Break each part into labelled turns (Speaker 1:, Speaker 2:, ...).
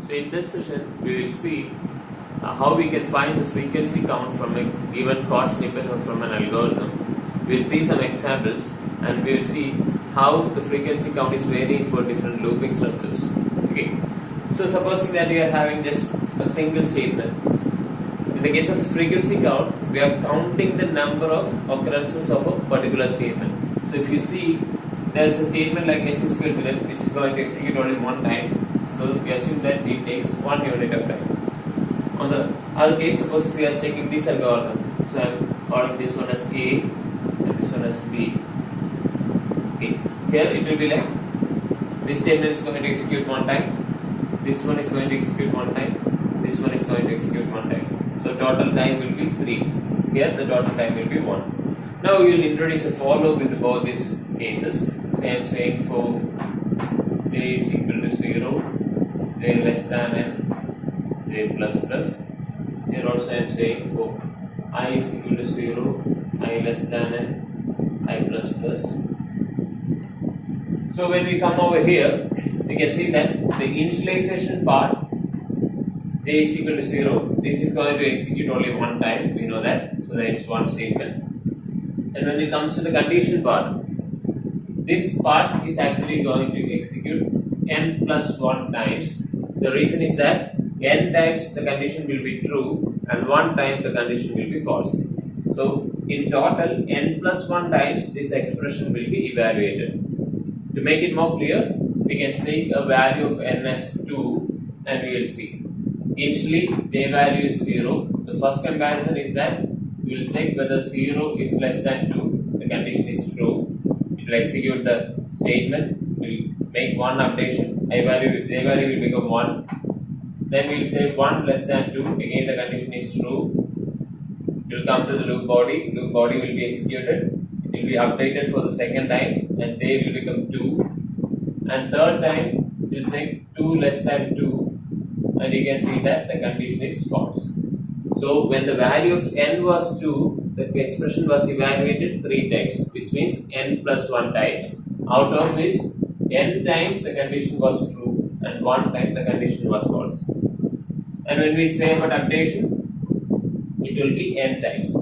Speaker 1: So in this session, we will see how we can find the frequency count from a given chord snippet or from an algorithm. We will see some examples and we will see how the frequency count is varying for different looping structures. Okay. So supposing that we are having just a single statement. In the case of frequency count, we are counting the number of occurrences of a particular statement. So if you see, there is a statement like s is equal to n, which is going to execute only one time. So we assume that it takes 1 unit of time. On the other case, suppose if we are checking this algorithm, so I am calling this one as A and this one as B. Okay. Here it will be like this statement is going to execute one time, this one is going to execute one time, this one is going to execute one time. So total time will be 3. Here the total time will be 1. Now we will introduce a for loop into both these cases. Say I am saying for j is equal to 0, j less than n, j plus plus. Here also I am saying for I is equal to 0, I less than n, I plus plus. So when we come over here, we can see that the initialization part j is equal to 0, this is going to execute only one time, we know that, so there is one statement. And when it comes to the condition part, this part is actually going to execute n plus 1 times. The reason is that n times the condition will be true and 1 time the condition will be false. So in total n plus 1 times this expression will be evaluated. To make it more clear, we can say a value of n as 2 and we will see. Initially j value is 0. So first comparison is that we will check whether 0 is less than 2. The condition is true. It will execute the statement. We will make one updation. J value will become 1. Then we will say 1 less than 2. Again the condition is true. It will come to the loop body. Loop body will be executed. It will be updated for the second time and j will become 2. And third time it will say 2 less than 2. And you can see that the condition is false. So when the value of n was 2, the expression was evaluated 3 times, which means n plus 1 times. Out of this, n times the condition was true and 1 time the condition was false. And when we say about updation, it will be n times.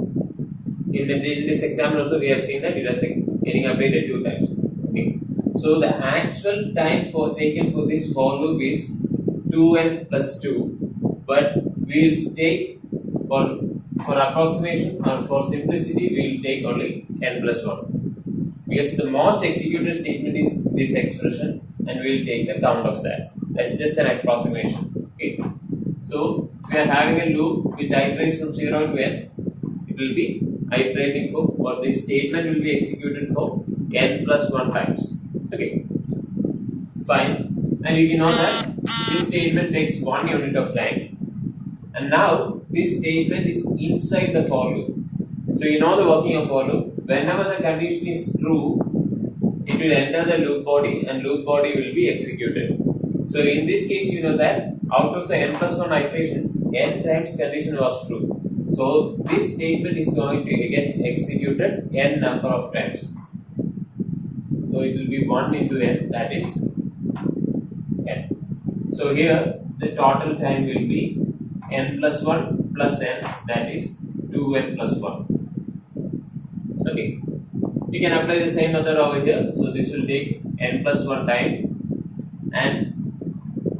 Speaker 1: In this example also we have seen that it was getting updated 2 times. Okay. So the actual time taken for this for loop is 2n plus 2, but we will take for approximation or for simplicity we will take only n plus 1, because the most executed statement is this expression and we will take the count of that. That's just an approximation. Okay. So we are having a loop which iterates from 0 to n. It will be iterating for, or this statement will be executed for n plus 1 times. Okay, fine. And you know that this statement takes 1 unit of time. And now this statement is inside the for loop. So you know the working of for loop. Whenever the condition is true, it will enter the loop body and loop body will be executed. So in this case, you know that out of the n plus 1 iterations, n times condition was true. So this statement is going to get executed n number of times. So it will be 1 into n, that is n. So here the total time will be n plus 1 plus n, that is 2n plus 1. Okay. You can apply the same method over here. So this will take n plus 1 time and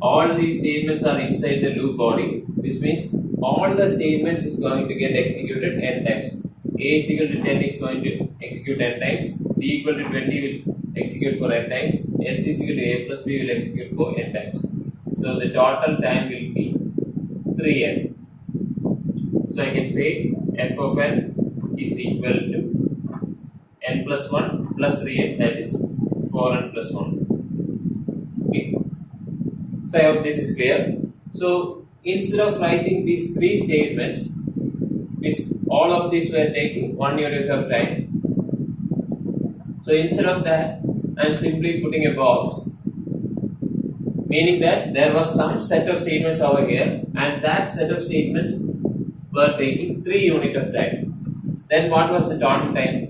Speaker 1: all these statements are inside the loop body, which means all the statements is going to get executed n times. A is equal to 10 is going to execute n times, B equal to 20 will execute for n times, S is equal to A plus B will execute for n times. So the total time will be 3n. So I can say f of n is equal to n plus 1 plus 3n, that is 4n plus 1. Okay. So I hope this is clear. So instead of writing these 3 statements, which all of these were taking 1 unit of time, so instead of that, I am simply putting a box, meaning that there was some set of statements over here and that set of statements were taking 3 unit of time. Then what was the total time?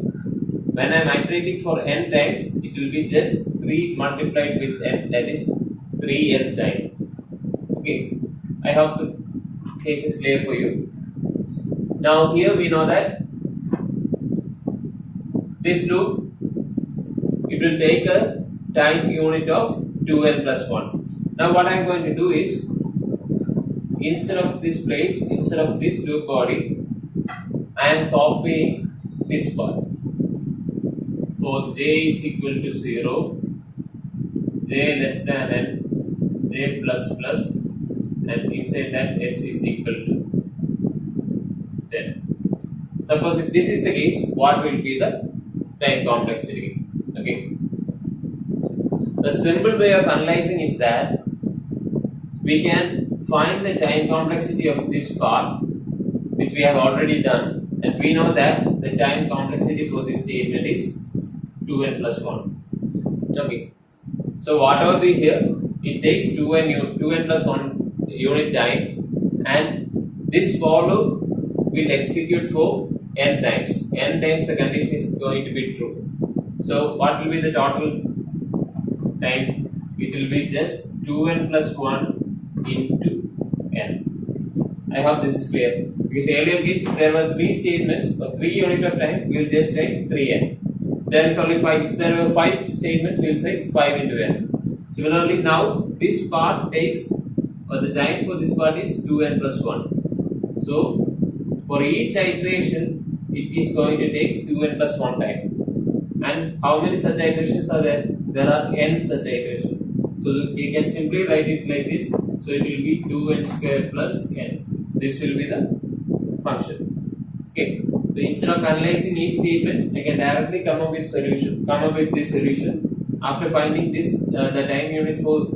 Speaker 1: When I am iterating for n times, it will be just 3 multiplied with n, that is 3n time. Okay, hope the case is clear for you. Now here we know that this loop, it will take a time unit of 2n plus 1. Now what I am going to do is, instead of this loop body, I am copying this part. For j is equal to 0, j less than n, j plus plus, and inside that s is equal to 10. Suppose if this is the case, what will be the time complexity? Okay. The simple way of analyzing is that we can find the time complexity of this part, which we have already done, and we know that the time complexity for this statement is 2n plus 1. Okay. So whatever we here, it takes 2n plus 1 unit time, and this for loop will execute for n times. N times the condition is going to be true. So what will be the total time? It will be just 2n plus 1 into n. I hope this is clear. Because earlier case there were 3 statements for 3 unit of time, we will just say 3n. There is only 5. If there were 5 statements, we will say 5 into n. Similarly, now this part takes, or the time for this part is 2n plus 1. So for each iteration, it is going to take 2n plus 1 time. And how many such iterations are there? There are n such iterations. So you can simply write it like this. So it will be 2n square plus n. This will be the function. Okay. So instead of analyzing each statement, I can directly come up with this solution. After finding this, the time unit for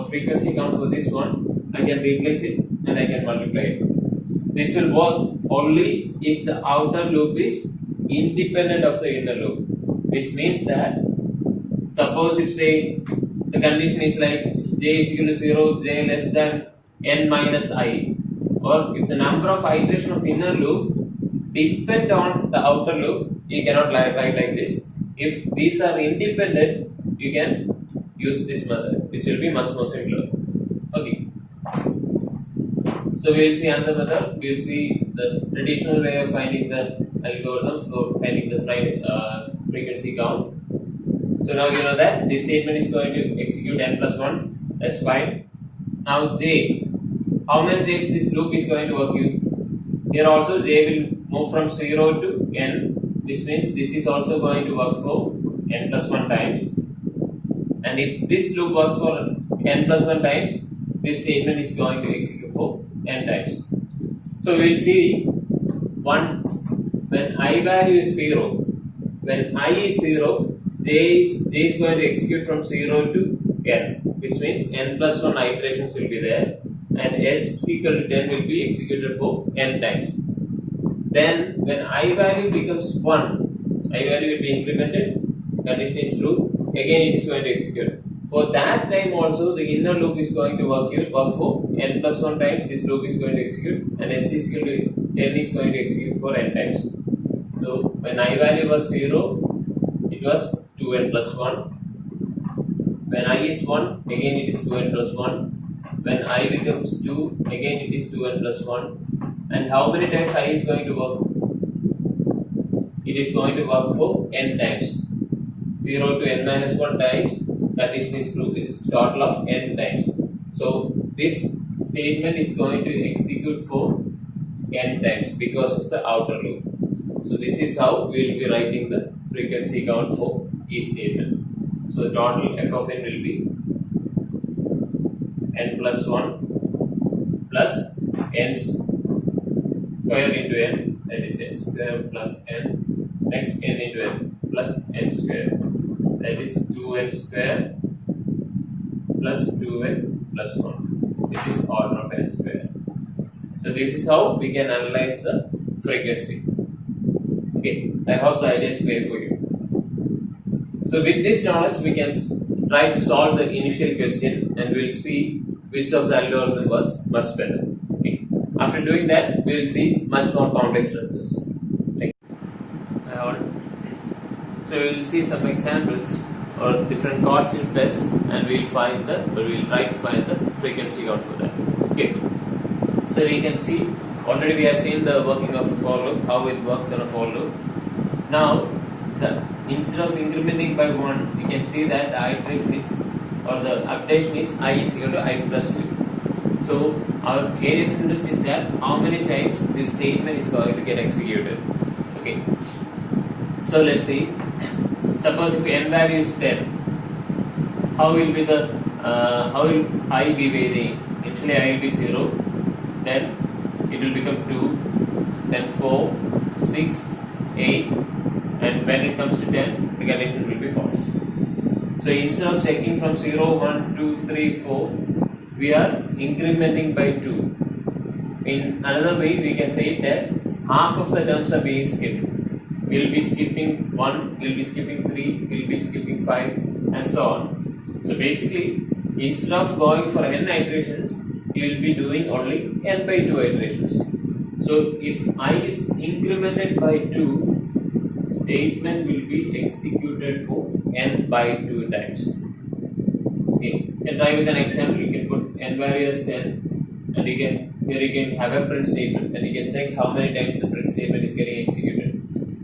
Speaker 1: frequency count for this one, I can replace it and I can multiply it. This will work only if the outer loop is independent of the inner loop, which means that suppose if say the condition is like if j is equal to 0, j less than n minus I, or if the number of iterations of inner loop depend on the outer loop, you cannot write like this. If these are independent, you can use this method, which will be much more simpler. Okay. So we will see another method. We will see the traditional way of finding the algorithm for finding the frequency count. So now you know that this statement is going to execute n plus 1. That's fine. Now j, how many times this loop is going to work? Here also j will move from 0 to n, which means this is also going to work for n plus 1 times. And if this loop works for n plus 1 times, this statement is going to execute for n times. So we will see when I value is 0, when I is 0, j is going to execute from 0 to n, which means n plus 1 iterations will be there, and s equal to 10 will be executed for n times. Then when I value becomes 1, I value will be incremented, condition is true, again it is going to execute. For that time also the inner loop is going to work for n plus 1 times, this loop is going to execute, and s is equal to 10 is going to execute for n times. So when I value was 0, it was 2n plus 1. When I is 1, again it is 2n plus 1. When I becomes 2, again it is 2n plus 1. And how many times I is going to work? It is going to work for n times. 0 to n minus 1 times, condition is true, this is total of n times. So this statement is going to execute for n times because of the outer loop. So this is how we will be writing the frequency count for each statement. So total f of n will be n plus 1 plus n square into n, that is n square plus n, next n into n plus n square, that is 2n square plus 2n plus 1. This is order of n square. So this is how we can analyze the frequency. Okay, I hope the idea is clear for you. So with this knowledge, we can try to solve the initial question, and we will see which of the algorithm was much better. Okay. After doing that, we will see much more complex structures. Thank you. So we will see some examples or different chords in tests, and we will try to find the frequency count for that. Okay. So we can see already we have seen the working of a for loop, how it works on a for loop. Now instead of incrementing by 1, we can see that the iteration is or the updation is I is equal to I plus 2. So our area of interest is that how many times this statement is going to get executed. Okay. So let's see. Suppose if n value is 10, how will be the how will I be varying? Initially I will be 0, then it will become 2, then 4, 6, 8, and when it comes to 10, the condition will be false. So instead of checking from 0, 1, 2, 3, 4, we are incrementing by 2. In another way, we can say it as half of the terms are being skipped. We will be skipping 1, we will be skipping 3, we will be skipping 5, and so on. So basically, instead of going for n iterations, you will be doing only n by 2 iterations. So if I is incremented by 2, statement will be executed for n by 2 times. Okay, you can try with an example. You can put n value as 10, and here you can have a print statement, and you can check how many times the print statement is getting executed.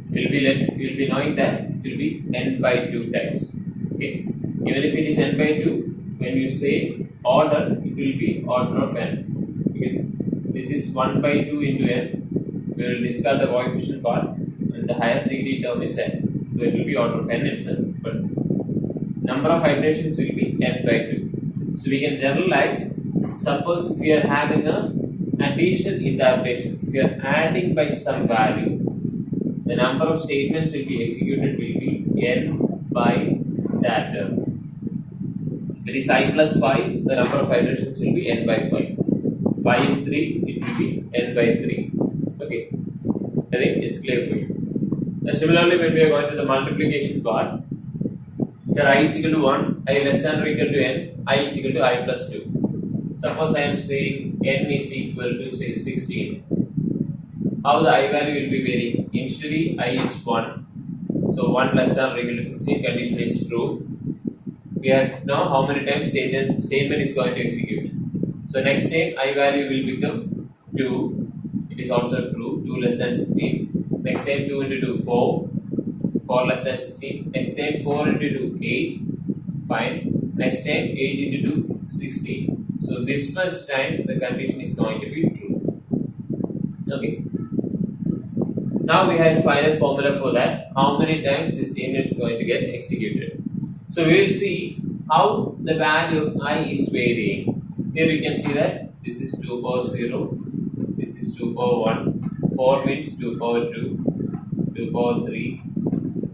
Speaker 1: You'll be knowing that it will be n by 2 times. Okay, even if it is n by 2, when you say order, it will be order of n, because this is 1 by 2 into n. We will discard the coefficient part, and the highest degree term is n. So it will be order of n itself, but number of iterations will be n by 2. So we can generalize. Suppose if we are having a addition in the updation, if we are adding by some value, the number of statements will be executed will be n by that term. If it is I plus 5, the number of iterations will be n by 5. 5 is 3, it will be n by 3. Okay, I think it's clear for you. Now, similarly, when we are going to the multiplication part, here I is equal to 1, I less than or equal to n, I is equal to I plus 2. Suppose I am saying n is equal to say 16. How the I value will be varying? Initially I is 1, so 1 less than or equal to 16 condition is true. We have now how many times statement is going to execute. So next time I value will become 2, it is also true, 2 less than 16. Next time 2 into 2, 4, 4 less than 16. Next time 4 into 2, 8, fine. Next time 8 into 2, 16. So this first time the condition is going to be true. Okay. Now we have to find a formula for that. How many times this statement is going to get executed. So we will see how the value of I is varying. Here you can see that this is 2 power 0, this is 2 power 1, 4 means 2 power 2, 2 power 3,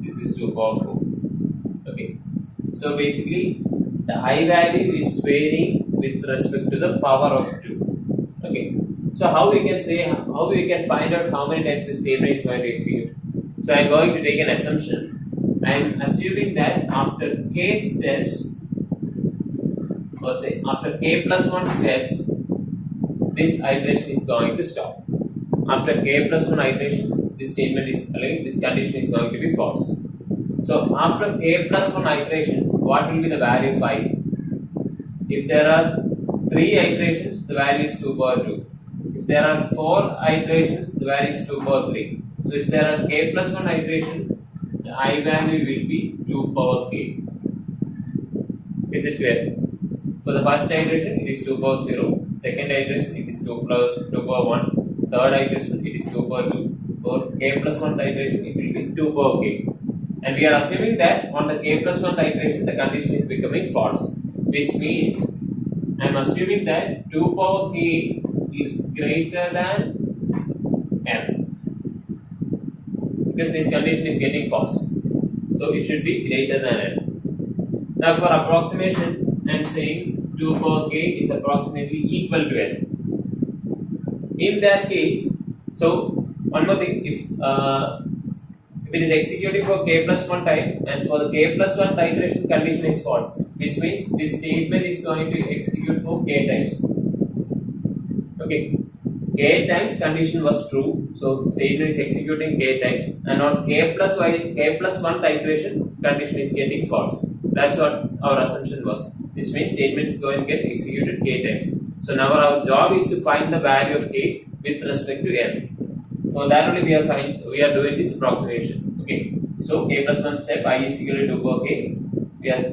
Speaker 1: this is 2 power 4. Okay. So basically the I value is varying with respect to the power of 2. Okay. So how we can say, how we can find out how many times this statement is going to execute. So I am going to take an assumption. I am assuming that after k steps, or say after k plus 1 steps, this iteration is going to stop. After k plus 1 iterations, this statement is, this condition is going to be false. So after k plus 1 iterations, what will be the value of I? If there are 3 iterations, the value is 2 power 2. If there are 4 iterations, the value is 2 power 3. So if there are k plus 1 iterations, the I value will be 2 power k. Is it clear? For the first iteration, it is 2 power 0. Second iteration, it is 2 power 1. Third iteration, it is 2 power 2. For k plus 1 iteration, it will be 2 power k. And we are assuming that on the k plus 1 iteration, the condition is becoming false. Which means, I am assuming that 2 power k is greater than n, because this condition is getting false, so it should be greater than n. Now for approximation, I am saying 2 power k is approximately equal to n. In that case, so one more thing, if it is executing for k plus 1 time, and for the k plus 1 iteration condition is false, which means this statement is going to execute for k times. Okay, k times condition was true, so statement is executing k times, and on k plus 1 iteration condition is getting false. That's what our assumption was. This means statement is going to get executed k times. So now our job is to find the value of k with respect to n. So that only we are doing this approximation. Okay. So k plus 1 step I is equal to 2 power k. We are,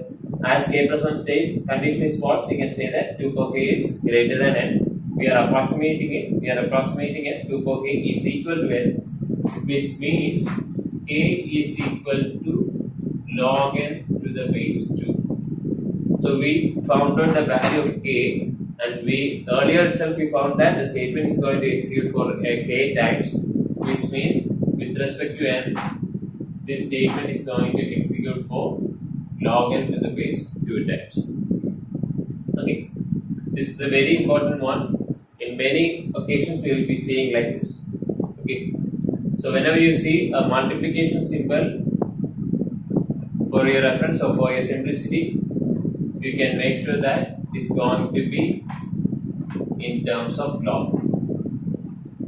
Speaker 1: as k plus 1 state condition is false, we can say that 2 power k is greater than n. We are approximating it. We are approximating as 2 power k is equal to n, which means k is equal to log n to the base 2. So we found out the value of k, and we earlier itself we found that the statement is going to execute for k times, which means with respect to n, this statement is going to execute for log n to the base 2 times. Okay, this is a very important one. In many occasions, we will be seeing like this. Okay, so whenever you see a multiplication symbol, for your reference or for your simplicity, you can make sure that it is going to be in terms of log.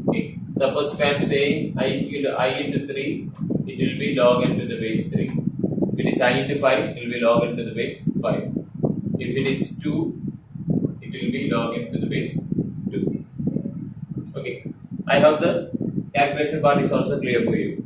Speaker 1: Okay, suppose if I am saying I is equal to I into 3, it will be log n to the base 3. If it is I into 5, it will be log n to the base 5. If it is 2, it will be log n to the base 2. Okay, I hope the calculation part is also clear for you.